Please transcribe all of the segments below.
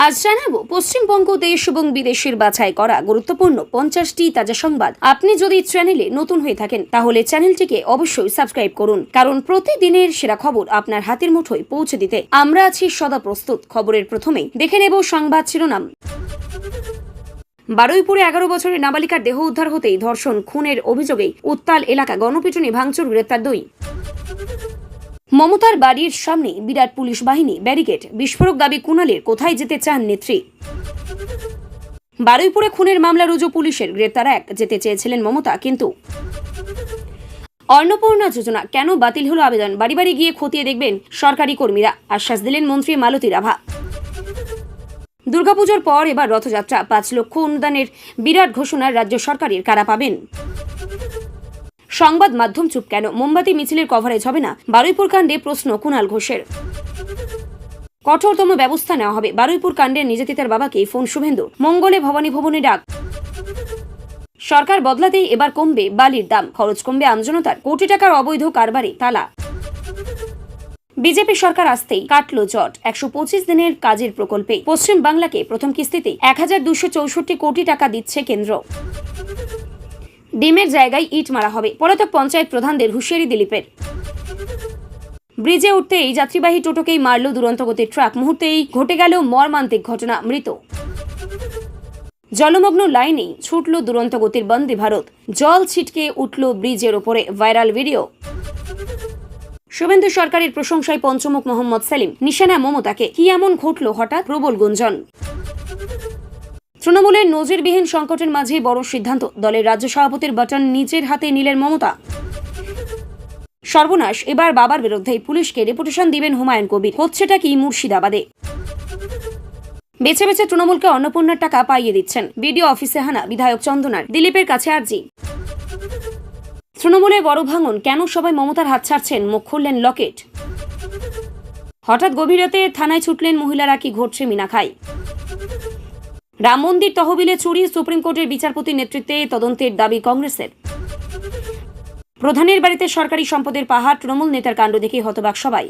আজ জানাবো পশ্চিমবঙ্গ দেশ এবং বিদেশের বাছাই করা গুরুত্বপূর্ণ 50টি তাজা সংবাদ। আপনি যদি চ্যানেলে নতুন হয়ে থাকেন তাহলে চ্যানেলটিকে অবশ্যই সাবস্ক্রাইব করুন, কারণ প্রতিদিনের সেরা খবর আপনার হাতের মুঠোয় পৌঁছে দিতে আমরা আছি সদা প্রস্তুত। খবরের প্রথমেই দেখে নেব সংবাদ শিরোনাম। বারুইপুরে 11 বছরের নাবালিকার দেহ উদ্ধার হতেই ধর্ষণ খুনের অভিযোগে উত্তাল এলাকা, গণপিটুনি, ভাঙচুর, গ্রেপ্তার 2। মমতার বাড়ির সামনে বিরাট পুলিশ বাহিনী, ব্যারিকেড, বিস্ফোরক দাবি কুণালের, কোথায় যেতে চান নেত্রী। বারুইপুরে খুনের মামলা রুজু পুলিশের, গ্রেপ্তার 1। যেতে চেয়েছিলেন মমতা, কিন্তু অন্নপূর্ণা যোজনা কেন বাতিল হলো আবেদন, বাড়ি বাড়ি গিয়ে খতিয়ে দেখবেন সরকারি কর্মীরা, আশ্বাস দিলেন মন্ত্রী মালতী রাভা। দুর্গাপুজোর পর এবার রথযাত্রা, 5 লক্ষ অনুদানের বিরাট ঘোষণার রাজ্য সরকারের, কারা পাবেন। সংবাদ মাধ্যম চুপ কেন, মোমবাতি মিছিলের কভারেজ হবে না, বারুইপুর কাণ্ডে প্রশ্ন কুণাল ঘোষের। কঠোরতম ব্যবস্থা নেওয়া হবে, বারুইপুর কাণ্ডের নির্যাতিতার বাবাকে ফোন শুভেন্দুর, মঙ্গলে ভবানী ভবনে ডাক। সরকার বদলাতেই এবার কমবে বালির দাম, খরচ কমবে আমজনতার, কোটি টাকার অবৈধ কারবারে তালা। বিজেপি সরকার আসতেই কাটলো জট, 125 দিনের কাজের প্রকল্পে পশ্চিম বাংলাকে প্রথম কিস্তিতে 1264 কোটি টাকা দিচ্ছে কেন্দ্র। ডিমের জায়গায় ইট মারা হবে, পলাতক পঞ্চায়েত প্রধানদের হুঁশিয়ারি দিলীপের। ব্রিজে উঠতেই যাত্রীবাহী টোটোকেই মারল দুরন্ত গতির ট্রাক, মুহূর্তেই ঘটে গেল মর্মান্তিক ঘটনা, মৃত। জলমগ্ন লাইনেই ছুটল দুরন্ত গতির বন্দে ভারত, জল ছিটকে উঠল ব্রিজের ওপরে, ভাইরাল ভিডিও। শুভেন্দু সরকারের প্রশংসায় পঞ্চমুখ মোহাম্মদ সেলিম, নিশানা মমতাকে, কি এমন ঘটল হঠাৎ, প্রবল গুঞ্জন। তৃণমূলের নজিরবিহীন সংকটের মাঝে বড় সিদ্ধান্ত, দলের রাজ্য সভাপতির বাটন নিজের হাতে নিলেন মমতা। সর্বনাশ, এবার বাবার বিরুদ্ধে পুলিশকে ডেপুটেশন দিবেন হুমায়ুন কবির, হচ্ছেটা কি মুর্শিদাবাদে। বেছে বেছে তৃণমূলকে অন্নপূর্ণার টাকা পাইয়ে দিচ্ছেন, বিডিও অফিসে হানা, বিধায়ক চন্দনার, দিলীপের কাছে আর্জি। তৃণমূলে বড় ভাঙন, কেন সবাই মমতার হাত ছাড়ছেন, মুখ খুললেন লকেট। হঠাৎ গভীর রাতে থানায় ছুটলেন মহিলারা, কি ঘটছে মিনাখাই। রাম মন্দির তহবিলে চুরি, সুপ্রিম কোর্টের বিচারপতির নেতৃত্বে তদন্তের দাবি কংগ্রেসের। প্রধানের বাড়িতে সরকারি সম্পদের পাহাড়, তৃণমূল নেতার কাণ্ড দেখে হতবাক সবাই।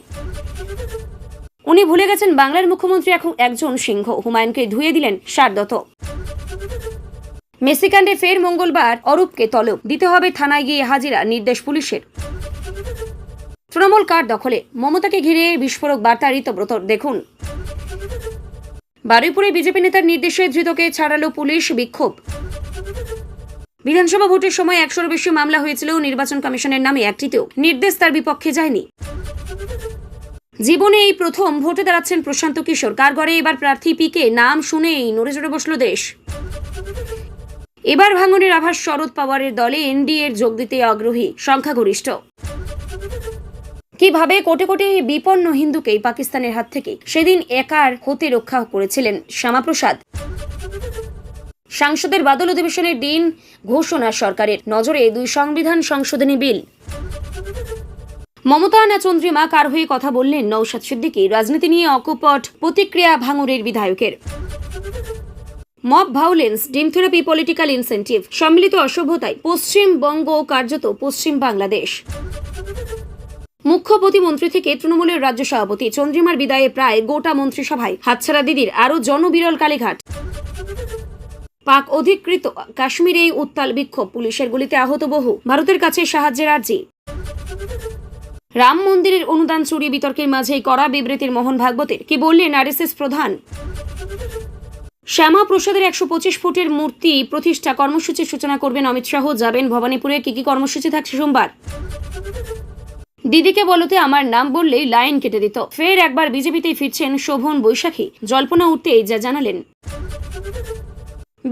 উনি ভুলে গেছেন বাংলার মুখ্যমন্ত্রী এখন একজন সিংহ, হুমায়ুনকে ধুয়ে দিলেন সারদত্ত। মেসিকাণ্ডে ফের মঙ্গলবার অরূপকে তলব দিতে হবে, থানায় গিয়ে হাজিরা, নির্দেশ পুলিশের। তৃণমূল কার দখলে, মমতাকে ঘিরে বিস্ফোরক বার্তা ঋতব্রতর, দেখুন। বারুইপুরে বিজেপি নেতার নির্দেশে ধৃতকে ছাড়ালো পুলিশ, বিক্ষোভ। বিধানসভা ভোটের সময় 100-এর বেশি মামলা হয়েছিল, নির্বাচন কমিশনের নামে একটিতেও নির্দেশ তার বিপক্ষে যায়নি। জীবনে এই প্রথম ভোটে দাঁড়াচ্ছেন প্রশান্ত কিশোর, কারগড়ে এবার প্রার্থী পিকে, নাম শুনেই নড়ে চড়ে বসল দেশ। এবার ভাঙনের আভাস, শরদ পাওয়ারের দলে এনডিএর যোগ দিতে আগ্রহী সংখ্যাগরিষ্ঠ। কিভাবে কোটি কোটি বিপন্ন হিন্দুকে পাকিস্তানের হাত থেকে সেদিন একার হতে রক্ষা করেছিলেন শ্যামাপ্রসাদ। সাংসদের বাদল অধিবেশনের দিন ঘোষণা সরকারের, নজরে 2 সংবিধান সংশোধনী বিল। মমতা না চন্দ্রিমা, কার হয়ে কথা বললেন নওশাদ সিদ্দিকী, রাজনীতি নিয়ে অকপট প্রতিক্রিয়া ভাঙড়ের বিধায়কের। মব ভায়োলেন্স, ডিম থেরাপি, পলিটিক্যাল ইনসেন্টিভ, সম্মিলিত অসভ্যতায় পশ্চিমবঙ্গ কার্যত পশ্চিম বাংলাদেশ। মুখ্য প্রতিমন্ত্রী থেকে তৃণমূলের রাজ্য সভাপতি, চন্দ্রিমার বিদায়ে প্রায় গোটা মন্ত্রিসভায় হাতছাড়া দিদির, আরো জনবিরল কালীঘাট। পাক অধিকৃত কাশ্মীরে উত্তাল বিক্ষোভ, পুলিশের গুলিতে আহত বহু, ভারতের কাছে সাহায্যের আর্জি। রাম মন্দিরের অনুদান চুরি বিতর্কের মাঝেই কড়া বিবৃতির মোহন ভাগবতের, কি বললেন আরএসএস প্রধান। শ্যামা প্রসাদের 125 ফুটের মূর্তি প্রতিষ্ঠা কর্মসূচির সূচনা করবেন অমিত শাহ, যাবেন ভবানীপুরে, কি কর্মসূচি থাকছে সোমবার। দিদিকে বলতে আমার নাম বললেই লাইন কেটে দিত, ফের একবার বিজেপিতেই ফিরছেন শোভন বৈশাখী, জল্পনা উঠতেই যা জানালেন।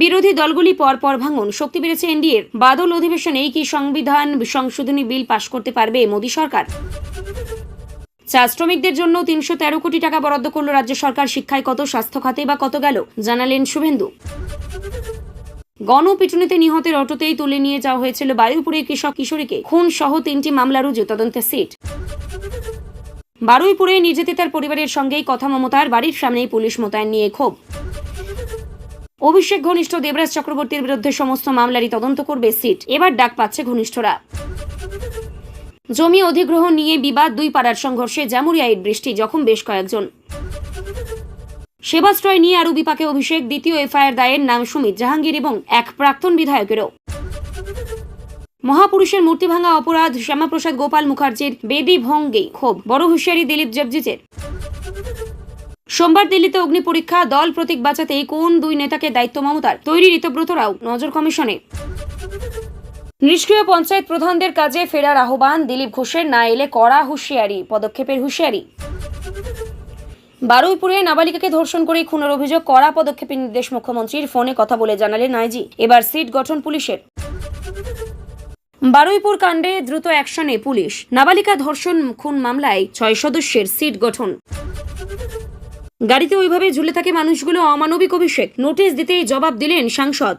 বিরোধী দলগুলি পরপর ভাঙন, শক্তি বেড়েছে এনডিএর, বাদল অধিবেশনেই কি সংবিধান সংশোধনী বিল পাশ করতে পারবে মোদী সরকার। চা শ্রমিকদের জন্য 313 কোটি টাকা বরাদ্দ করল রাজ্য সরকার, শিক্ষায় কত, স্বাস্থ্য খাতে বা কত গেল, জানালেন শুভেন্দু। গণপিটুনিতে নিহতের অটোতেই তুলে নিয়ে যাওয়া হয়েছিল বারুইপুরের কৃষক কিশোরীকে, খুন সহ 3টি মামলা রুজু, তদন্তে সিট। বারুইপুরে নির্যাতিতার পরিবারের সঙ্গেই কথা মমতার, বাড়ির সামনেই পুলিশ মোতায়েন নিয়ে ক্ষোভ। অভিষেক ঘনিষ্ঠ দেবরাজ চক্রবর্তীর বিরুদ্ধে সমস্ত মামলারই তদন্ত করবে সিট, এবার ডাক পাচ্ছে ঘনিষ্ঠরা। জমি অধিগ্রহণ নিয়ে বিবাদ, 2 পাড়ার সংঘর্ষে জামুরিয়ায় বৃষ্টি, জখম বেশ কয়েকজন। সেবাশ্রয় নিয়ে আরও বিপাকে অভিষেক, দ্বিতীয় এফআইআর দায়ের নাম সুমিত, জাহাঙ্গীর এবং এক প্রাক্তন বিধায়কেরও। মহাপুরুষের মূর্তি ভাঙা অপরাধ, শ্যামাপ্রসাদ গোপাল মুখার্জির বেদি ভঙ্গে ক্ষোভ, বড় হুঁশিয়ারি দিলীপ জগজিতের। সোমবার দিল্লিতে অগ্নি পরীক্ষা, দল প্রতীক বাঁচাতে কোন দুই নেতাকে দায়িত্ব মমতার, তৈরি ঋতব্রত রাও নজর কমিশনে। নিষ্ক্রিয় পঞ্চায়েত প্রধানদের কাজে ফেরার আহ্বান, দিলীপ ঘোষের, না এলে কড়া হুঁশিয়ারি, পদক্ষেপের হুঁশিয়ারি। বারুইপুরে নাবালিকাকে ধর্ষণ করে খুনের অভিযোগ, কড়া পদক্ষেপের নির্দেশ মুখ্যমন্ত্রীর, ফোনে কথা বলে জানালেন আইজি। এবার সিট গঠন পুলিশের। বারুইপুর কাণ্ডে দ্রুত অ্যাকশনে পুলিশ, নাবালিকা ধর্ষণ খুন মামলায় 6 সদস্যের সিট গঠন। গাড়িতে ওইভাবে ঝুলে থাকে মানুষগুলো, অমানবিক অভিষেক, নোটিশ দিতেই জবাব দিলেন সাংসদ।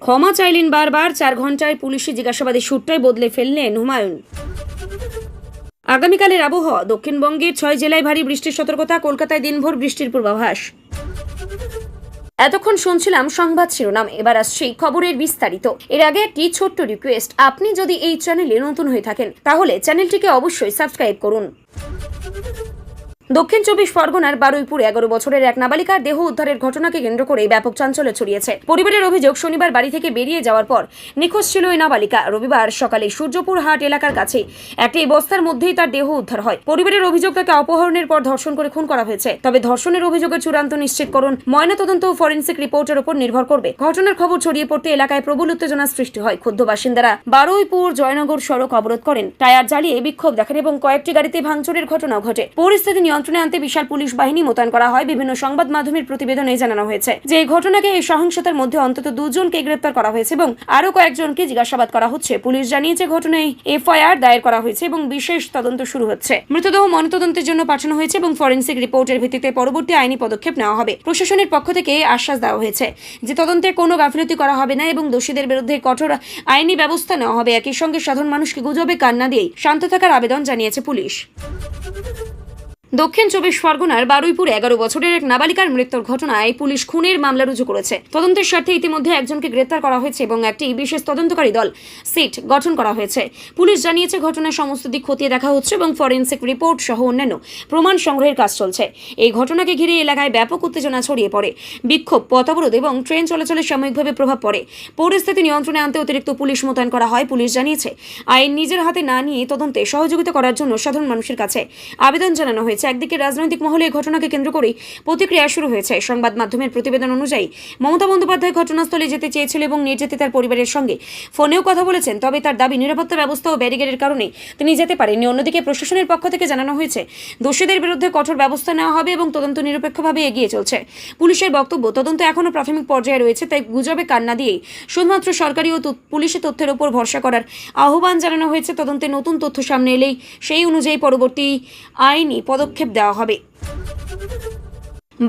ক্ষমা চাইলেন বারবার, 4 ঘন্টায় পুলিশি জিজ্ঞাসাবাদের সুরটাই বদলে ফেললেন হুমায়ুন। আগামীকালের আবহাওয়া, দক্ষিণবঙ্গের 6 জেলায় ভারী বৃষ্টির সতর্কতা, কলকাতায় দিনভর বৃষ্টির পূর্বাভাস। এতক্ষণ শুনছিলাম সংবাদ শিরোনাম, এবার আসছি খবরের বিস্তারিত। এর আগে একটি ছোট্ট রিকোয়েস্ট, আপনি যদি এই চ্যানেলে নতুন হয়ে থাকেন তাহলে চ্যানেলটিকে অবশ্যই সাবস্ক্রাইব করুন। দক্ষিণ 24 পরগনার বারুইপুরে 11 বছরের এক নাবালিকার দেহ উদ্ধারের ঘটনাকে কেন্দ্র করে ব্যাপক চাঞ্চল্য ছড়িয়েছে। পরিবারের অভিযোগ, শনিবার বাড়ি থেকে বেরিয়ে যাওয়ার পর নিখোঁজ ছিল ওই নাবালিকা। রবিবার সকালে সূর্যপুর হাট এলাকার কাছে একটি বস্তার মধ্যেই তার দেহ উদ্ধার হয়। পরিবারের অভিযোগ, তাকে অপহরণের পর ধর্ষণ করে খুন করা হয়েছে। তবে ধর্ষণের অভিযোগের চূড়ান্ত নিশ্চিতকরণ ময়নাতদন্ত ও ফরেনসিক রিপোর্টের উপর নির্ভর করবে। ঘটনার খবর ছড়িয়ে পড়তে এলাকায় প্রবল উত্তেজনা সৃষ্টি হয়। ক্ষুব্ধ বাসিন্দারা বারুইপুর জয়নগর সড়ক অবরোধ করেন, টায়ার জ্বালিয়ে বিক্ষোভ দেখান এবং কয়েকটি গাড়িতে ভাঙচুরের ঘটনা ঘটে। পরিস্থিতি নিয়ন্ত্রণে আনতে বিশাল পুলিশ বাহিনী মোতায়েন করা হয়। বিভিন্ন সংবাদ মাধ্যমের প্রতিবেদনে জানানো হয়েছে যে এই ঘটনাকে এই সহিংসতার মধ্যে অন্তত 2 জনকে গ্রেপ্তার করা হয়েছে এবং আরো কয়েকজনকে জিজ্ঞাসাবাদ করা হচ্ছে। পুলিশ জানিয়েছে ঘটনায় এফআইআর দায়ের করা হয়েছে এবং বিশেষ তদন্ত শুরু হচ্ছে। মৃতদেহ ময়নাতদন্তের জন্য পাঠানো হয়েছে এবং ফরেনসিক রিপোর্টের ভিত্তিতে পরবর্তী আইনি পদক্ষেপ নেওয়া হবে। প্রশাসনের পক্ষ থেকে আশ্বাস দেওয়া হয়েছে যে তদন্তে কোনো গাফিলতি করা হবে না এবং দোষীদের বিরুদ্ধে কঠোর আইনি ব্যবস্থা নেওয়া হবে। একই সঙ্গে সাধারণ মানুষকে গুজবে কান না দিয়েই শান্ত থাকার আবেদন জানিয়েছে পুলিশ। দক্ষিণ 24 পরগনার বারুইপুরে 11 বছরের এক নাবালিকার মৃত্যুর ঘটনায় পুলিশ খুনের মামলা রুজু করেছে। তদন্তের স্বার্থে ইতিমধ্যে একজনকে গ্রেপ্তার করা হয়েছে এবং একটি বিশেষ তদন্তকারী দল সিট গঠন করা হয়েছে। পুলিশ জানিয়েছে ঘটনার সমস্ত দিক খতিয়ে দেখা হচ্ছে এবং ফরেনসিক রিপোর্ট সহ অন্যান্য প্রমাণ সংগ্রহের কাজ চলছে। এই ঘটনাকে ঘিরে এলাকায় ব্যাপক উত্তেজনা ছড়িয়ে পড়ে। বিক্ষোভ, পথ অবরোধ এবং ট্রেন চলাচলে সাময়িকভাবে প্রভাব পড়ে। পরিস্থিতি নিয়ন্ত্রণে আনতে অতিরিক্ত পুলিশ মোতায়েন করা হয়। পুলিশ জানিয়েছে আইন নিজের হাতে না নিয়ে তদন্তে সহযোগিতা করার জন্য সাধারণ মানুষের কাছে আবেদন জানানো হয়েছে। একদিকে রাজনৈতিক মহলে এই ঘটনাকে কেন্দ্র করে প্রতিক্রিয়া শুরু হয়েছে। সংবাদ মাধ্যমের প্রতিবেদন অনুযায়ী মমতা বন্দ্যোপাধ্যায় ঘটনাস্থলে যেতে চেয়েছিল এবং নির্যাতিতার পরিবারের সঙ্গে ফোনেও কথা বলেছেন, তবে তার দাবি নিরাপত্তা ব্যবস্থা ও ব্যারিকেডের কারণে তিনি যেতে পারেননি। অন্যদিকে প্রশাসনের পক্ষ থেকে জানানো হয়েছে দোষীদের বিরুদ্ধে কঠোর ব্যবস্থা নেওয়া হবে এবং তদন্ত নিরপেক্ষভাবে এগিয়ে চলছে। পুলিশের বক্তব্য, তদন্ত এখনও প্রাথমিক পর্যায়ে রয়েছে, তাই গুজবে কান না দিয়েই শুধুমাত্র সরকারি ও পুলিশি তথ্যের উপর ভরসা করার আহ্বান জানানো হয়েছে। তদন্তে নতুন তথ্য সামনে এলেই সেই অনুযায়ী পরবর্তী আইনি পদক্ষেপ দেওয়া হবে।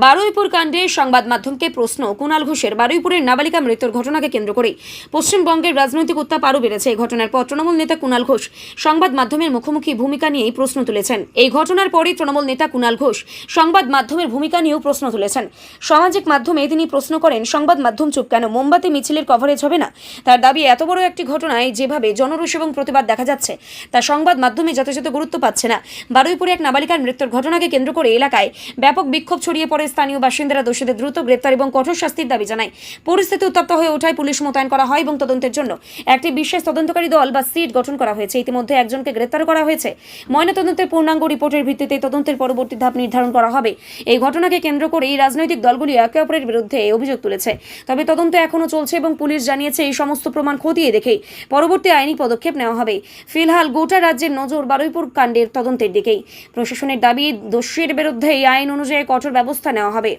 বারুইপুর কাণ্ডে সংবাদ মাধ্যমকে প্রশ্ন, কুণাল ঘোষের। বারুইপুরের নাবালিকা মৃত্যুর ঘটনাকে কেন্দ্র করে পশ্চিমবঙ্গের রাজনৈতিক উত্তাপ আরও বেড়েছে। এই ঘটনার পর তৃণমূল নেতা কুণাল ঘোষ সংবাদ মাধ্যমের মুখোমুখি ভূমিকা নিয়েই প্রশ্ন তুলেছেন। এই ঘটনার পরই তৃণমূল নেতা কুণাল ঘোষ সংবাদ মাধ্যমের ভূমিকা নিয়েও প্রশ্ন তুলেছেন। সামাজিক মাধ্যমে তিনি প্রশ্ন করেন, সংবাদ মাধ্যম চুপ কেন? মোমবাতি মিছিলের কভারেজ হবে না? তার দাবি, এত বড় একটি ঘটনায় যেভাবে জনরোষ এবং প্রতিবাদ দেখা যাচ্ছে তা সংবাদ মাধ্যমে যথাযথ গুরুত্ব পাচ্ছে না। বারুইপুরে এক নাবালিকার মৃত্যুর ঘটনাকে কেন্দ্র করে এলাকায় ব্যাপক বিক্ষোভ ছড়িয়ে পড়ে। স্থানীয় বাসিন্দারা দোষীদের দ্রুত গ্রেপ্তার এবং কঠোর শাস্তির দাবি জানায়। পরিস্থিতি উত্তপ্ত হয়ে ওঠায় পুলিশ মোতায়েন করা হয় এবং তদন্তের জন্য একটি বিশেষ তদন্তকারী দল বা সিট গঠন করা হয়েছে। ইতিমধ্যে একজনকে গ্রেপ্তার করা হয়েছে। ময়নাতদন্তের পূর্ণাঙ্গ রিপোর্টের ভিত্তিতে তদন্তের পরবর্তী ধাপ নির্ধারণ করা হবে। এই ঘটনাকে কেন্দ্র করে এই রাজনৈতিক দলগুলি একে অপরের বিরুদ্ধে অভিযোগ তুলেছে। তবে তদন্ত এখনও চলছে এবং পুলিশ জানিয়েছে এই সমস্ত প্রমাণ খতিয়ে দেখেই পরবর্তী আইনি পদক্ষেপ নেওয়া হবে। ফিলহাল গোটা রাজ্যের নজর বারুইপুর কাণ্ডের তদন্তের দিকেই। প্রশাসনের দাবি, দোষীর বিরুদ্ধে এই আইন অনুযায়ী কঠোর ব্যবস্থা নেওয়া হবে।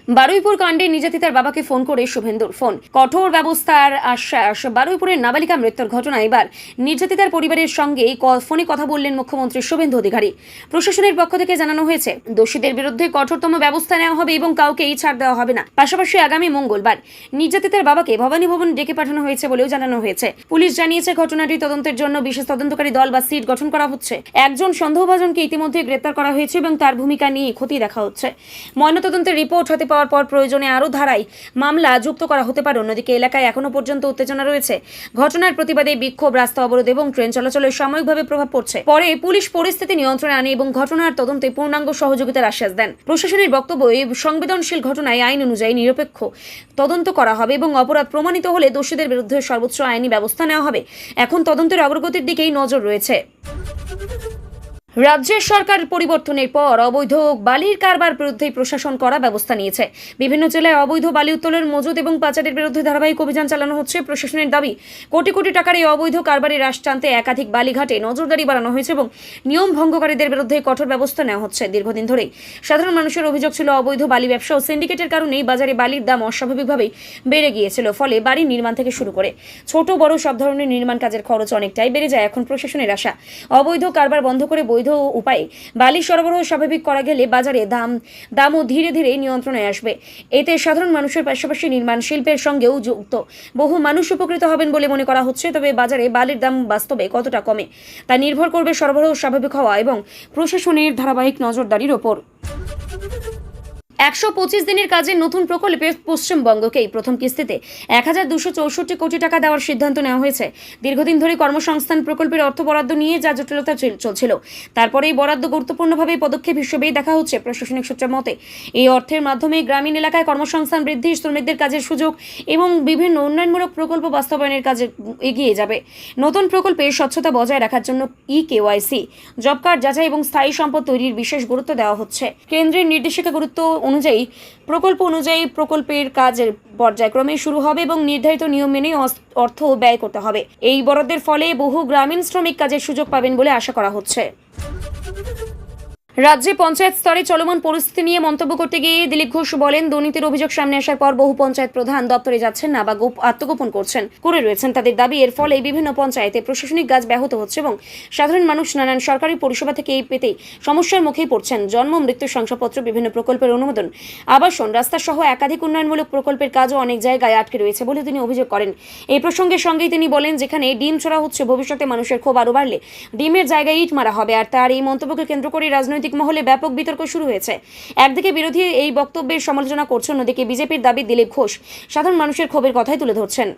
বারুইপুর কাণ্ডে নির্যাতিতার বাবাকে ফোন করে শুভেন্দুর ফোন, কঠোর ব্যবস্থার আশ্বাস। বারুইপুরের নাবালিকা মৃত্যুর ঘটনা এবার নির্যাতিতার পরিবারের সঙ্গে ফোনে কথা বললেন মুখ্যমন্ত্রী শুভেন্দু অধিকারী। প্রশাসনের পক্ষ থেকে জানানো হয়েছে দোষীদের বিরুদ্ধে কঠোরতম ব্যবস্থা নেওয়া হবে এবং কাউকেই ছাড় দেওয়া হবে না। পাশাপাশি আগামী মঙ্গলবার নির্যাতিতার বাবাকে ভবানী ভবন ডেকে পাঠানো হয়েছে বলেও জানানো হয়েছে। পুলিশ জানিয়েছে ঘটনাটি তদন্তের জন্য বিশেষ তদন্তকারী দল বা সিট গঠন করা হচ্ছে। একজন সন্দেহভাজনকে ইতিমধ্যে গ্রেপ্তার করা হয়েছে এবং তার ভূমিকা নিয়ে খতিয়ে দেখা হচ্ছে। ময়নাতদন্তের রিপোর্ট হাতে পাওয়ার পর প্রয়োজনে আরও ধারায় মামলা যুক্ত করা হতে পারে। অন্যদিকে এলাকায় এখনও পর্যন্ত উত্তেজনা রয়েছে। ঘটনার প্রতিবাদে বিক্ষোভ, রাস্তা অবরোধ এবং ট্রেন চলাচলের সাময়িকভাবে প্রভাব পড়ছে। পরে পুলিশ পরিস্থিতি নিয়ন্ত্রণে আনে এবং ঘটনার তদন্তে পূর্ণাঙ্গ সহযোগিতার আশ্বাস দেন। প্রশাসনের বক্তব্য, এই সংবেদনশীল ঘটনায় আইন অনুযায়ী নিরপেক্ষ তদন্ত করা হবে এবং অপরাধ প্রমাণিত হলে দোষীদের বিরুদ্ধে সর্বোচ্চ আইনি ব্যবস্থা নেওয়া হবে। এখন তদন্তের অগ্রগতির দিকেই নজর রয়েছে। রাজ্যের সরকার পরিবর্তনের পর অবৈধ বালির কারবার বিরুদ্ধে প্রশাসন করা ব্যবস্থা নিয়েছে। বিভিন্ন জেলায় অবৈধ বালি উত্তোলনের মজুদ এবং পাচারের বিরুদ্ধে ধারাবাহিক অভিযান চালানো হচ্ছে। প্রশাসনের দাবি, কোটি কোটি টাকার এই অবৈধ কারবারে হ্রাস টানতে একাধিক বালিঘাটে নজরদারি বাড়ানো হয়েছে এবং নিয়ম ভঙ্গকারীদের বিরুদ্ধে কঠোর ব্যবস্থা নেওয়া হচ্ছে। দীর্ঘদিন ধরেই সাধারণ মানুষের অভিযোগ ছিল, অবৈধ বালি ব্যবসা ও সিন্ডিকেটের কারণেই বাজারে বালির দাম অস্বাভাবিকভাবেই বেড়ে গিয়েছিল। ফলে বাড়ি নির্মাণ থেকে শুরু করে ছোট বড় সব ধরনের নির্মাণ কাজের খরচ অনেকটাই বেড়ে যায়। এখন প্রশাসনের আশা, অবৈধ কারবার বন্ধ করে বৈধ উপায়ে বালি সরবরাহ স্বাভাবিক করা গেলে বাজারে দামও ধীরে ধীরে নিয়ন্ত্রণে আসবে। এতে সাধারণ মানুষের পাশাপাশি নির্মাণ শিল্পের সঙ্গেও যুক্ত বহু মানুষ উপকৃত হবেন বলে মনে করা হচ্ছে। তবে বাজারে বালির দাম বাস্তবে কতটা কমে তা নির্ভর করবে সরবরাহ স্বাভাবিক হওয়া এবং প্রশাসনের ধারাবাহিক নজরদারির ওপর। 125 দিনের কাজের নতুন প্রকল্পে পশ্চিমবঙ্গকেই প্রথম কিস্তিতে 1264 কোটি টাকা দেওয়ার সিদ্ধান্ত নেওয়া হয়েছে। দীর্ঘদিন ধরে কর্মসংস্থান প্রকল্পের অর্থ বরাদ্দ নিয়ে যা জটিলতা চলছিল, তারপরে এই বরাদ্দ গুরুত্বপূর্ণভাবে পদক্ষেপ হিসেবেই দেখা হচ্ছে। প্রশাসনিক সূত্রের মতে, এই অর্থের মাধ্যমে গ্রামীণ এলাকায় কর্মসংস্থান বৃদ্ধি, শ্রমিকদের কাজের সুযোগ এবং বিভিন্ন উন্নয়নমূলক প্রকল্প বাস্তবায়নের কাজে এগিয়ে যাবে। নতুন প্রকল্পে স্বচ্ছতা বজায় রাখার জন্য KYC, জব কার্ড যাচাই এবং স্থায়ী সম্পদ তৈরির বিশেষ গুরুত্ব দেওয়া হচ্ছে। কেন্দ্রের নির্দেশিকা গুরুত্ব অনুযায়ী প্রকল্পের কাজের পর্যায়ক্রমে শুরু হবে এবং নির্ধারিত নিয়ম মেনে অর্থ ব্যয় করতে হবে। এই বরাদ্দের ফলে বহু গ্রামীণ শ্রমিক কাজের সুযোগ পাবেন বলে আশা করা হচ্ছে। রাজ্যে পঞ্চায়েত স্তরে চলমান পরিস্থিতি নিয়ে মন্তব্য করতে গিয়ে দিলীপ ঘোষ বলেন, দুর্নীতির অভিযোগ সামনে আসার পর বহু পঞ্চায়েত প্রধান দপ্তরে যাচ্ছেন না বা আত্মগোপন করে রয়েছেন। তাদের দাবি, এর ফলে বিভিন্ন পঞ্চায়েতে প্রশাসনিক কাজ ব্যাহত হচ্ছে এবং সাধারণ মানুষ নানান সরকারি পরিষেবা থেকে এই পেতে সমস্যার মুখেই পড়ছেন। জন্ম, মৃত্যু শংসাপত্র, বিভিন্ন প্রকল্পের অনুমোদন, আবাসন, রাস্তা সহ একাধিক উন্নয়নমূলক প্রকল্পের কাজও অনেক জায়গায় আটকে রয়েছে বলে তিনি অভিযোগ করেন। এই প্রসঙ্গের সঙ্গেই তিনি বলেন, যেখানে ডিম ছোড়া হচ্ছে, ভবিষ্যতে মানুষের ক্ষোভ আরও বাড়লে ডিমের জায়গায় ইট মারা হবে। আর তার এই মন্তব্যকে কেন্দ্র করে রাজনৈতিক মহলে ব্যাপক বিতর্ক শুরু হয়েছে। একদিকে বিরোধী এই বক্তব্যের সমালোচনা করছেন, অন্যদিকে বিজেপির দাবি দিলীপ ঘোষ সাধারণ মানুষের ক্ষোভের কথাই তুলে ধরছেন।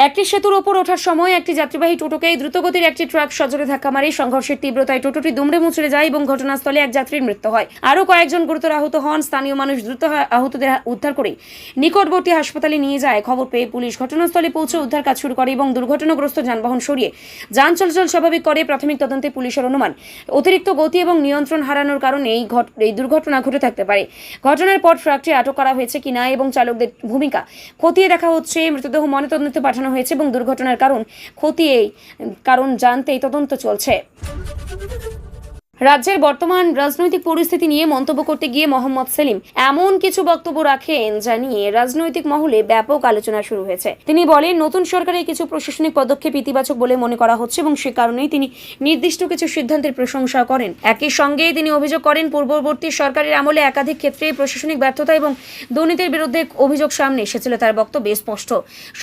একটি সেতুর ওপর ওঠার সময় একটি যাত্রীবাহী টোটোকে দ্রুতগতির একটি ট্রাক সজোরে ধাক্কা মারে। সংঘর্ষের তীব্রতায় টোটোটি দুমড়ে মুচড়ে যায় এবং ঘটনাস্থলে এক যাত্রীর মৃত্যু হয়। আরও কয়েকজন গুরুতর আহত হন। স্থানীয় মানুষ দ্রুত আহতদের উদ্ধার করে নিকটবর্তী হাসপাতালে নিয়ে যায়। খবর পেয়ে পুলিশ ঘটনাস্থলে পৌঁছে উদ্ধার কাজ শুরু করে এবং দুর্ঘটনাগ্রস্ত যানবাহন সরিয়ে যান চলাচল স্বাভাবিক করে। প্রাথমিক তদন্তে পুলিশের অনুমান, অতিরিক্ত গতি এবং নিয়ন্ত্রণ হারানোর কারণে এই দুর্ঘটনা ঘটে থাকতে পারে। ঘটনার পর ট্রাকটি আটক করা হয়েছে কিনা এবং চালকদের ভূমিকা খতিয়ে দেখা হচ্ছে। মৃতদেহ ময়নাতদন্তে পাঠানো হয়েছে এবং দুর্ঘটনার কারণ জানতে তদন্ত চলছে। রাজ্যের বর্তমান রাজনৈতিক পরিস্থিতি নিয়ে মন্তব্য করতে গিয়ে মোহাম্মদ সেলিম এমন কিছু বক্তব্য রাখেন যা নিয়ে রাজনৈতিক মহলে ব্যাপক আলোচনা শুরু হয়েছে। তিনি বলেন, নতুন সরকারের কিছু প্রশাসনিক পদক্ষেপ ইতিবাচক বলে মনে করা হচ্ছে এবং সে কারণেই তিনি নির্দিষ্ট কিছু সিদ্ধান্তের প্রশংসা করেন। একই সঙ্গে তিনি অভিযোগ করেন, পূর্ববর্তী সরকারের আমলে একাধিক ক্ষেত্রে প্রশাসনিক ব্যর্থতা এবং দুর্নীতির বিরুদ্ধে অভিযোগ সামনে এসেছিল। তার বক্তব্যে স্পষ্ট,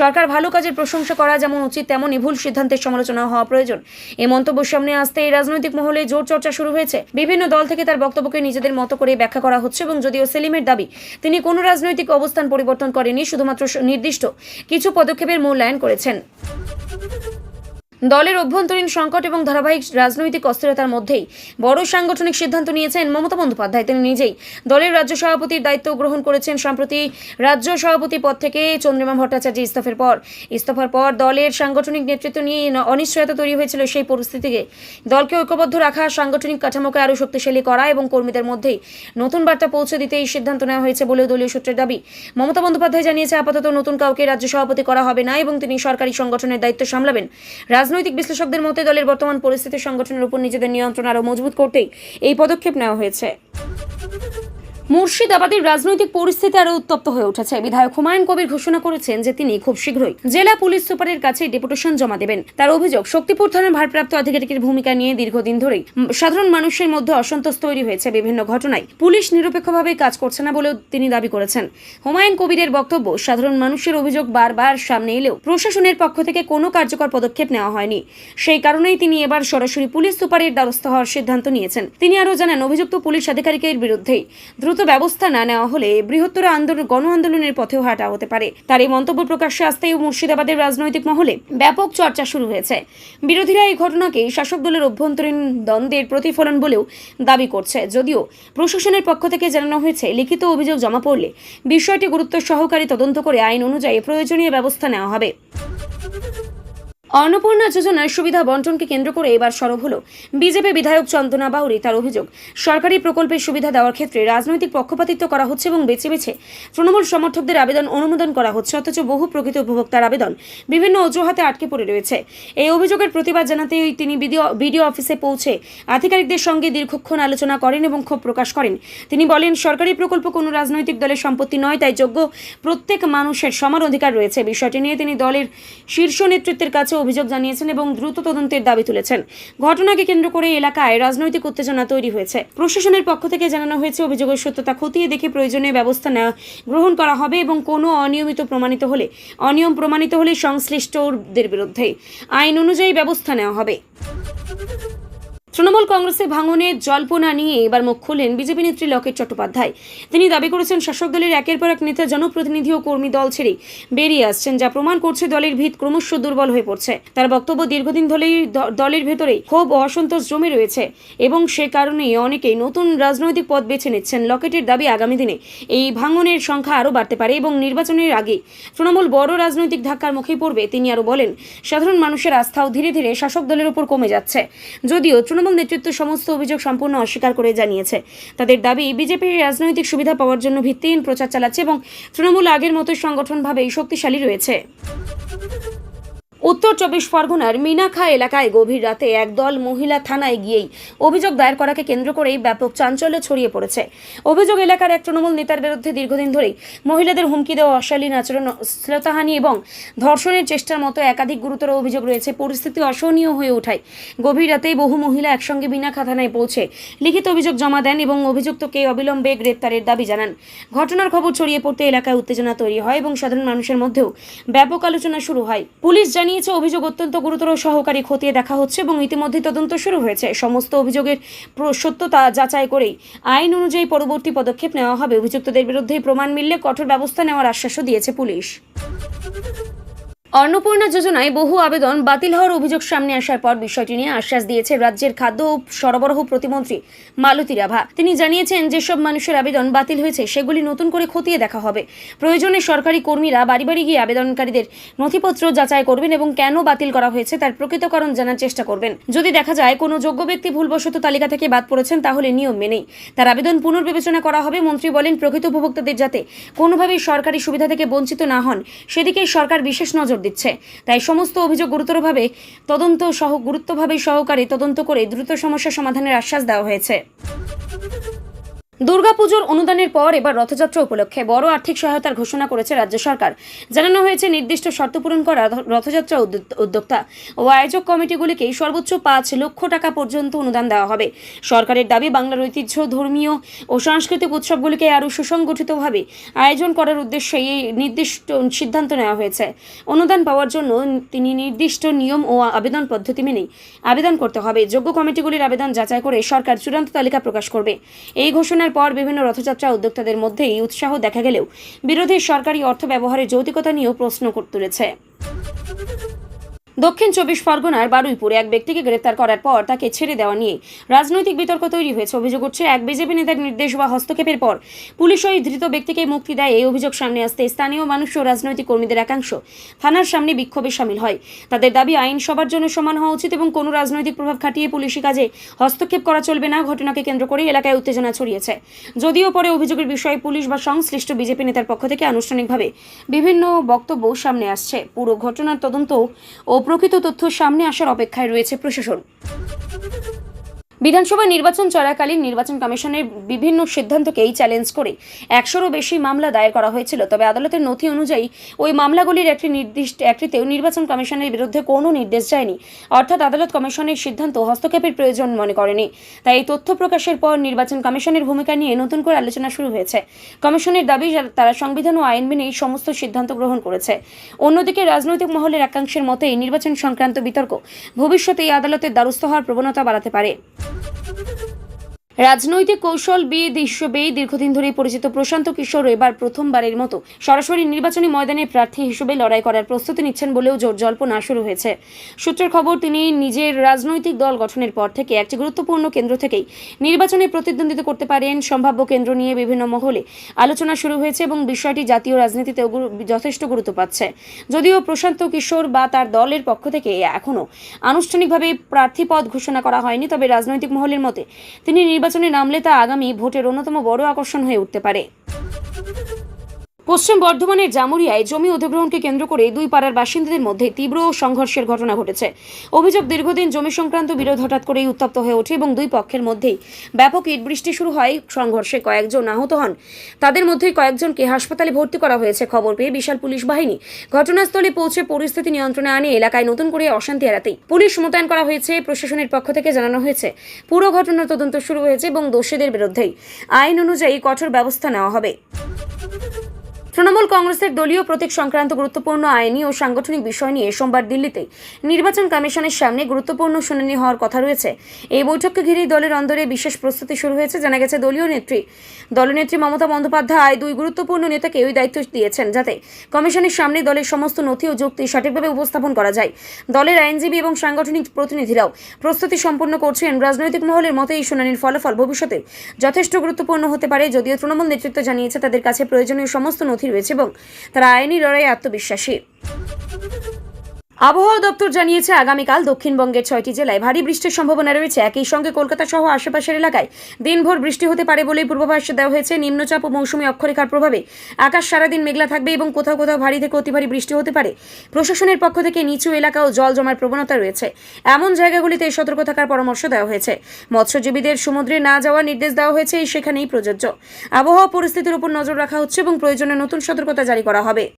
সরকার ভালো কাজের প্রশংসা করা যেমন উচিত, তেমনই ভুল সিদ্ধান্তের সমালোচনা হওয়া প্রয়োজন। এই মন্তব্য সামনে আসতে এই রাজনৈতিক মহলে জোর চর্চা শুরু হয়েছে। বিভিন্ন দল থেকে তার বক্তব্যকে নিজেদের মতো করে ব্যাখ্যা করা হচ্ছে এবং যদিও সেলিমের দাবি তিনি কোনো রাজনৈতিক অবস্থান পরিবর্তন করেননি, শুধুমাত্র নির্দিষ্ট কিছু পদক্ষেপের মূল্যায়ন করেছেন। দলের অভ্যন্তরীণ সংকট এবং ধারাবাহিক রাজনৈতিক অস্থিরতার মধ্যেই বড় সাংগঠনিক সিদ্ধান্ত নিয়েছেন মমতা বন্দ্যোপাধ্যায়। তিনি নিজেই দলের রাজ্য সভাপতির দায়িত্ব গ্রহণ করেছেন। সম্প্রতি রাজ্য সভাপতি পদ থেকে চন্দ্রিমা ভট্টাচার্য ইস্তফার পর দলের সাংগঠনিক নেতৃত্ব নিয়ে অনিশ্চয়তা তৈরি হয়েছিল। সেই পরিস্থিতিকে দলকে ঐক্যবদ্ধ রাখা, সাংগঠনিক কাঠামোকে আরও শক্তিশালী করা এবং কর্মীদের মধ্যেই নতুন বার্তা পৌঁছে দিতে এই সিদ্ধান্ত নেওয়া হয়েছে বলেও দলীয় সূত্রের দাবি। মমতা বন্দ্যোপাধ্যায় জানিয়েছে, আপাতত নতুন কাউকে রাজ্য সভাপতি করা হবে না এবং তিনি সরকারি সংগঠনের দায়িত্ব সামলাবেন। রাজনৈতিক বিশ্লেষকদের মতে দলের বর্তমান পরিস্থিতি সংগঠনের উপর নিজেদের নিয়ন্ত্রণ আরও মজবুত করতেই এই পদক্ষেপ নেওয়া হয়েছে। মুর্শিদাবাদের রাজনৈতিক পরিস্থিতি আরও উত্তপ্ত হয়ে উঠেছে। বিধায়ক হুমায়ুন কবির ঘোষণা করেছেন যে তিনি খুব শীঘ্রই জেলা পুলিশ সুপারের কাছে ডেপুটেশন জমা দেবেন। তার অভিযোগ, শক্তিপুর থানার ভারপ্রাপ্ত আধিকারিকের ভূমিকা নিয়ে দীর্ঘদিন ধরেই সাধারণ মানুষের মধ্যে অসন্তোষ তৈরি হয়েছে। বিভিন্ন ঘটনায় পুলিশ নিরপেক্ষভাবে কাজ করছে না বলেও তিনি দাবি করেছেন। হুমায়ুন কবিরের বক্তব্য, সাধারণ মানুষের অভিযোগ বারবার সামনে এলেও প্রশাসনের পক্ষ থেকে কোনো কার্যকর পদক্ষেপ নেওয়া হয়নি। সেই কারণেই তিনি এবার সরাসরি পুলিশ সুপারের দ্বারস্থ হওয়ার সিদ্ধান্ত নিয়েছেন। তিনি আরও জানান, অভিযুক্ত পুলিশ আধিকারিকের বিরুদ্ধে দ্রুত দ্রুত ব্যবস্থা না নেওয়া হলে বৃহত্তর গণ আন্দোলনের পথেও হাঁটা হতে পারে। তার এই মন্তব্য প্রকাশ্যে আসতেই মুর্শিদাবাদের রাজনৈতিক মহলে ব্যাপক চর্চা শুরু হয়েছে। বিরোধীরা এই ঘটনাকে শাসক দলের অভ্যন্তরীণ দ্বন্দ্বের প্রতিফলন বলেও দাবি করছে। যদিও প্রশাসনের পক্ষ থেকে জানানো হয়েছে, লিখিত অভিযোগ জমা পড়লে বিষয়টি গুরুত্ব সহকারে তদন্ত করে আইন অনুযায়ী প্রয়োজনীয় ব্যবস্থা নেওয়া হবে। অন্নপূর্ণা যোজনার সুবিধা বন্টনকে কেন্দ্র করে এবার সরব হলো বিজেপি বিধায়ক চন্দনা বাউরি। তার অভিযোগ, সরকারি প্রকল্পের সুবিধা দেওয়ার ক্ষেত্রে রাজনৈতিক পক্ষপাতিত্ব করা হচ্ছে এবং বেছে বেছে তৃণমূল সমর্থকদের আবেদন অনুমোদন করা হচ্ছে, অথচ বহু প্রকৃত উপভোক্তার আবেদন বিভিন্ন অজুহাতে আটকে পড়ে রয়েছে। এই অভিযোগের প্রতিবাদ জানাতেই তিনি বিডিও অফিসে পৌঁছে আধিকারিকদের সঙ্গে দীর্ঘক্ষণ আলোচনা করেন এবং ক্ষোভ প্রকাশ করেন। তিনি বলেন, সরকারি প্রকল্প কোনো রাজনৈতিক দলের সম্পত্তি নয়, তাই যোগ্য প্রত্যেক মানুষের সমান অধিকার রয়েছে। বিষয়টি নিয়ে তিনি দলের শীর্ষ নেতৃত্বের কাছে অভিযোগ জানিয়েছেন এবং দ্রুত তদন্তের দাবি তুলেছেন। ঘটনাকে কেন্দ্র করে এলাকায় রাজনৈতিক উত্তেজনা তৈরি হয়েছে। প্রশাসনের পক্ষ থেকে জানানো হয়েছে, অভিযোগের সত্যতা খতিয়ে দেখে প্রয়োজনীয় ব্যবস্থা গ্রহণ করা হবে এবং কোনো অনিয়ম প্রমাণিত হলে সংশ্লিষ্টদের বিরুদ্ধে আইন অনুযায়ী ব্যবস্থা নেওয়া হবে। তৃণমূল কংগ্রেসে ভাঙনের জল্পনা নিয়ে এবার মুখ খুললেন বিজেপি নেত্রী লকেট চট্টোপাধ্যায়। তিনি দাবি করেছেন, শাসক দলের একের পর এক নেতা জনপ্রতিনিধি ও কর্মী দল ছেড়ে বেরিয়ে আসছেন, যা প্রমাণ করছে দলের ভিত ক্রমশ দুর্বল হয়ে পড়ছে। তার বক্তব্য, দীর্ঘদিন ধরেই দলের ভেতরেই ক্ষোভ ও অসন্তোষ জমে রয়েছে এবং সে কারণেই অনেকেই নতুন রাজনৈতিক পথ বেছে নিচ্ছেন। লকেটের দাবি, আগামী দিনে এই ভাঙনের সংখ্যা আরও বাড়তে পারে এবং নির্বাচনের আগে তৃণমূল বড় রাজনৈতিক ধাক্কার মুখে পড়বে। তিনি আরও বলেন, সাধারণ মানুষের আস্থাও ধীরে ধীরে শাসক দলের উপর কমে যাচ্ছে। যদিও তৃণমূল নেতৃত্ব সমস্ত অভিযোগ সম্পূর্ণ অস্বীকার করে জানিয়েছে, তাদের দাবি বিজেপির রাজনৈতিক সুবিধা পাওয়ার জন্য ভিত্তিহীন প্রচার চালাচ্ছে এবং তৃণমূল আগের মতো সংগঠনভাবেই শক্তিশালী রয়েছে। উত্তর 24 পরগনার মিনাখা এলাকায় গভীর রাতে একদল মহিলা থানায় গিয়েই অভিযোগ দায়ের করাকে কেন্দ্র করেই ব্যাপক চাঞ্চল্য ছড়িয়ে পড়েছে। অভিযোগ, এলাকার এক তৃণমূল নেতার বিরুদ্ধে দীর্ঘদিন ধরেই মহিলাদের হুমকি দেওয়া, অশালীন আচরণ, শ্লীলতাহানি এবং ধর্ষণের চেষ্টার মতো একাধিক গুরুতর অভিযোগ রয়েছে। পরিস্থিতি অসহনীয় হয়ে ওঠায় গভীর রাতেই বহু মহিলা একসঙ্গে মিনাখা থানায় পৌঁছে লিখিত অভিযোগ জমা দেন এবং অভিযুক্তকে অবিলম্বে গ্রেপ্তারের দাবি জানান। ঘটনার খবর ছড়িয়ে পড়তে এলাকায় উত্তেজনা তৈরি হয় এবং সাধারণ মানুষের মধ্যেও ব্যাপক আলোচনা শুরু হয়। পুলিশ জানিয়েছে, অভিযোগ অত্যন্ত গুরুতর, সহকারী খতিয়ে দেখা হচ্ছে এবং ইতিমধ্যে তদন্ত শুরু হয়েছে। সমস্ত অভিযোগের সত্যতা যাচাই করেই আইন অনুযায়ী পরবর্তী পদক্ষেপ নেওয়া হবে। অভিযুক্তদের বিরুদ্ধে প্রমাণ মিললে কঠোর ব্যবস্থা নেওয়ার আশ্বাসও দিয়েছে পুলিশ। অন্নপূর্ণা যোজনায় বহু আবেদন বাতিল হওয়ার অভিযোগ সামনে আসার পর বিষয়টি নিয়ে আশ্বাস দিয়েছে রাজ্যের খাদ্য ও সরবরাহ প্রতিমন্ত্রী মালতী রাভা। তিনি জানিয়েছেন, যেসব মানুষের আবেদন বাতিল হয়েছে সেগুলি নতুন করে খতিয়ে দেখা হবে। প্রয়োজনে সরকারি কর্মীরা বাড়ি বাড়ি গিয়ে আবেদনকারীদের নথিপত্র যাচাই করবেন এবং কেন বাতিল করা হয়েছে তার প্রকৃত কারণ জানার চেষ্টা করবেন। যদি দেখা যায় কোনো যোগ্য ব্যক্তি ভুলবশত তালিকা থেকে বাদ পড়েছেন, তাহলে নিয়ম মেনেই তার আবেদন পুনর্বিবেচনা করা হবে। মন্ত্রী বলেন, প্রকৃত উপভোক্তাদের যাতে কোনোভাবেই সরকারি সুবিধা থেকে বঞ্চিত না হন সেদিকেই সরকার বিশেষ নজর দিচ্ছে। তাই সমস্ত অভিযোগ গুরুত্বভাবে সহকারে তদন্ত করে দ্রুত সমস্যা সমাধানের আশ্বাস দেওয়া হয়েছে। দুর্গাপুজোর অনুদানের পর এবার রথযাত্রা উপলক্ষে বড় আর্থিক সহায়তার ঘোষণা করেছে রাজ্য সরকার। জানানো হয়েছে, নির্দিষ্ট শর্ত পূরণ করা রথযাত্রা উদ্যোক্তা ও আয়োজক কমিটিগুলিকে সর্বোচ্চ 5 লক্ষ টাকা পর্যন্ত অনুদান দেওয়া হবে। সরকারের দাবি, বাংলার ঐতিহ্য, ধর্মীয় ও সাংস্কৃতিক উৎসবগুলিকে আরও সুসংগঠিতভাবে আয়োজন করার উদ্দেশ্যে এই নির্দিষ্ট সিদ্ধান্ত নেওয়া হয়েছে। অনুদান পাওয়ার জন্য তিনি নির্দিষ্ট নিয়ম ও আবেদন পদ্ধতি মেনেই আবেদন করতে হবে। যোগ্য কমিটিগুলির আবেদন যাচাই করে সরকার চূড়ান্ত তালিকা প্রকাশ করবে। এই ঘোষণার পর বিভিন্ন রথযাত্রা উদ্যোক্তাদের মধ্যে এই উৎসাহ দেখা গেলেও বিরোধী সরকারি অর্থ ব্যবহারের যৌক্তিকতা নিয়েও প্রশ্ন তুলেছে। দক্ষিণ 24 পরগনার বারুইপুরে এক ব্যক্তিকে গ্রেপ্তার করার পর তাকে ছেড়ে দেওয়া নিয়ে রাজনৈতিক বিতর্ক তৈরি হয়েছে। অভিযোগ উঠছে, এক বিজেপি নেতার নির্দেশ বা হস্তক্ষেপের পর পুলিশ ওই ধৃত ব্যক্তিকে মুক্তি দেয়। এই অভিযোগ সামনে আসতে স্থানীয় মানুষ ও রাজনৈতিক কর্মীদের একাংশ থানার সামনে বিক্ষোভে সামিল হয়। তাদের দাবি, আইন সবার জন্য সমান হওয়া উচিত এবং কোনো রাজনৈতিক প্রভাব খাটিয়ে পুলিশি কাজে হস্তক্ষেপ করা চলবে না। ঘটনাকে কেন্দ্র করে এলাকায় উত্তেজনা ছড়িয়েছে। যদিও পরে অভিযোগের বিষয়ে পুলিশ বা সংশ্লিষ্ট বিজেপি নেতার পক্ষ থেকে আনুষ্ঠানিকভাবে বিভিন্ন বক্তব্য সামনে আসছে। পুরো ঘটনার তদন্ত ও প্রকৃত তথ্য সামনে আসার অপেক্ষায় রয়েছে প্রশাসন। বিধানসভা নির্বাচন চলাকালীন নির্বাচন কমিশনের বিভিন্ন সিদ্ধান্তকেই চ্যালেঞ্জ করে 100-এরও বেশি মামলা দায়ের করা হয়েছিল। তবে আদালতের নথি অনুযায়ী ওই মামলাগুলির একটিতেও নির্বাচন কমিশনের বিরুদ্ধে কোনো নির্দেশ যায়নি, অর্থাৎ আদালত কমিশনের সিদ্ধান্ত হস্তক্ষেপের প্রয়োজন মনে করেনি। তাই এই তথ্য প্রকাশের পর নির্বাচন কমিশনের ভূমিকা নিয়ে নতুন করে আলোচনা শুরু হয়েছে। কমিশনের দাবি, তারা সংবিধান ও আইন মেনেই সমস্ত সিদ্ধান্ত গ্রহণ করেছে। অন্যদিকে রাজনৈতিক মহলের একাংশের মতে এই নির্বাচন সংক্রান্ত বিতর্ক ভবিষ্যতে এই আদালতের দ্বারস্থ হওয়ার প্রবণতা বাড়াতে পারে। রাজনৈতিক কৌশল বিদ হিসেবে দীর্ঘদিন ধরে পরিচিত প্রশান্ত কিশোর এবার প্রথমবারের মতো সরাসরি নির্বাচনী ময়দানে প্রার্থী হিসেবে লড়াই করার প্রস্তুতি নিচ্ছেন বলেও জোর জল্পনা শুরু হয়েছে। সূত্রের খবর, তিনি নিজের রাজনৈতিক দল গঠনের পর থেকে একটি গুরুত্বপূর্ণ কেন্দ্র থেকেই নির্বাচনে প্রতিদ্বন্দ্বিতা করতে পারেন। সম্ভাব্য কেন্দ্র নিয়ে বিভিন্ন মহলে আলোচনা শুরু হয়েছে এবং বিষয়টি জাতীয় রাজনীতিতেও যথেষ্ট গুরুত্ব পাচ্ছে। যদিও প্রশান্ত কিশোর বা তার দলের পক্ষ থেকে এখনও আনুষ্ঠানিকভাবে প্রার্থী পদ ঘোষণা করা হয়নি, তবে রাজনৈতিক মহলের মতে তিনি নির্বাচনে নামলে তা আগামী ভোটের অন্যতম বড় আকর্ষণ হয়ে উঠতে পারে। পশ্চিম বর্ধমানের জামুরিয়ায় জমি অধিগ্রহণকে কেন্দ্র করে দুই পাড়ার বাসিন্দাদের মধ্যে তীব্র সংঘর্ষের ঘটনা ঘটেছে। অভিযোগ, দীর্ঘদিন জমি সংক্রান্ত বিরোধ হঠাৎ করেই উত্তপ্ত হয়ে ওঠে এবং দুই পক্ষের মধ্যেই ব্যাপক ইট বৃষ্টি শুরু হয়। সংঘর্ষে কয়েকজন আহত হন, তাদের মধ্যে কয়েকজনকে হাসপাতালে ভর্তি করা হয়েছে। খবর পেয়ে বিশাল পুলিশ বাহিনী ঘটনাস্থলে পৌঁছে পরিস্থিতি নিয়ন্ত্রণে আনে। এলাকায় নতুন করে অশান্তি এড়াতেই পুলিশ মোতায়েন করা হয়েছে। প্রশাসনের পক্ষ থেকে জানানো হয়েছে পুরো ঘটনার তদন্ত শুরু হয়েছে এবং দোষীদের বিরুদ্ধেই আইন অনুযায়ী কঠোর ব্যবস্থা নেওয়া হবে। তৃণমূল কংগ্রেসের দলীয় প্রতীক সংক্রান্ত গুরুত্বপূর্ণ আইনি ও সাংগঠনিক বিষয় নিয়ে সোমবার দিল্লিতে নির্বাচন কমিশনের সামনে গুরুত্বপূর্ণ শুনানি হওয়ার কথা রয়েছে। এই বৈঠককে ঘিরেই দলের অন্দরে বিশেষ প্রস্তুতি শুরু হয়েছে। জানা গেছে, দলনেত্রী মমতা বন্দ্যোপাধ্যায় দুই গুরুত্বপূর্ণ নেতাকে ওই দায়িত্ব দিয়েছেন যাতে কমিশনের সামনে দলের সমস্ত নথি ও যুক্তি সঠিকভাবে উপস্থাপন করা যায়। দলের আইনজীবী এবং সাংগঠনিক প্রতিনিধিরাও প্রস্তুতি সম্পন্ন করছেন। রাজনৈতিক মহলের মতে এই শুনানির ফলাফল ভবিষ্যতে যথেষ্ট গুরুত্বপূর্ণ হতে পারে। যদিও তৃণমূল নেতৃত্ব জানিয়েছে তাদের কাছে প্রয়োজনীয় সমস্ত নথি রয়েছে এবং তারা আইনি লড়াইয়ে আত্মবিশ্বাসী। আবহাওয়া দপ্তর জানিয়েছে, আগামীকাল দক্ষিণবঙ্গের 6টি জেলায় ভারী বৃষ্টির সম্ভাবনা রয়েছে। একই সঙ্গে কলকাতা সহ আশেপাশের এলাকায় দিনভর বৃষ্টি হতে পারে বলেই পূর্বাভাস দেওয়া হয়েছে। নিম্নচাপ ও মৌসুমী অক্ষরেখার প্রভাবে আকাশ সারাদিন মেঘলা থাকবে এবং কোথাও কোথাও ভারী থেকে অতি ভারী বৃষ্টি হতে পারে। প্রশাসনের পক্ষ থেকে নিচু এলাকা ও জল জমার প্রবণতা রয়েছে, এমন জায়গাগুলিতে সতর্ক থাকার পরামর্শ দেওয়া হয়েছে। মৎস্যজীবীদের সমুদ্রে না যাওয়ার নির্দেশ দেওয়া হয়েছে, সেখানেই প্রযোজ্য। আবহাওয়া পরিস্থিতির উপর নজর রাখা হচ্ছে এবং প্রয়োজনে নতুন সতর্কতা জারি করা হবে।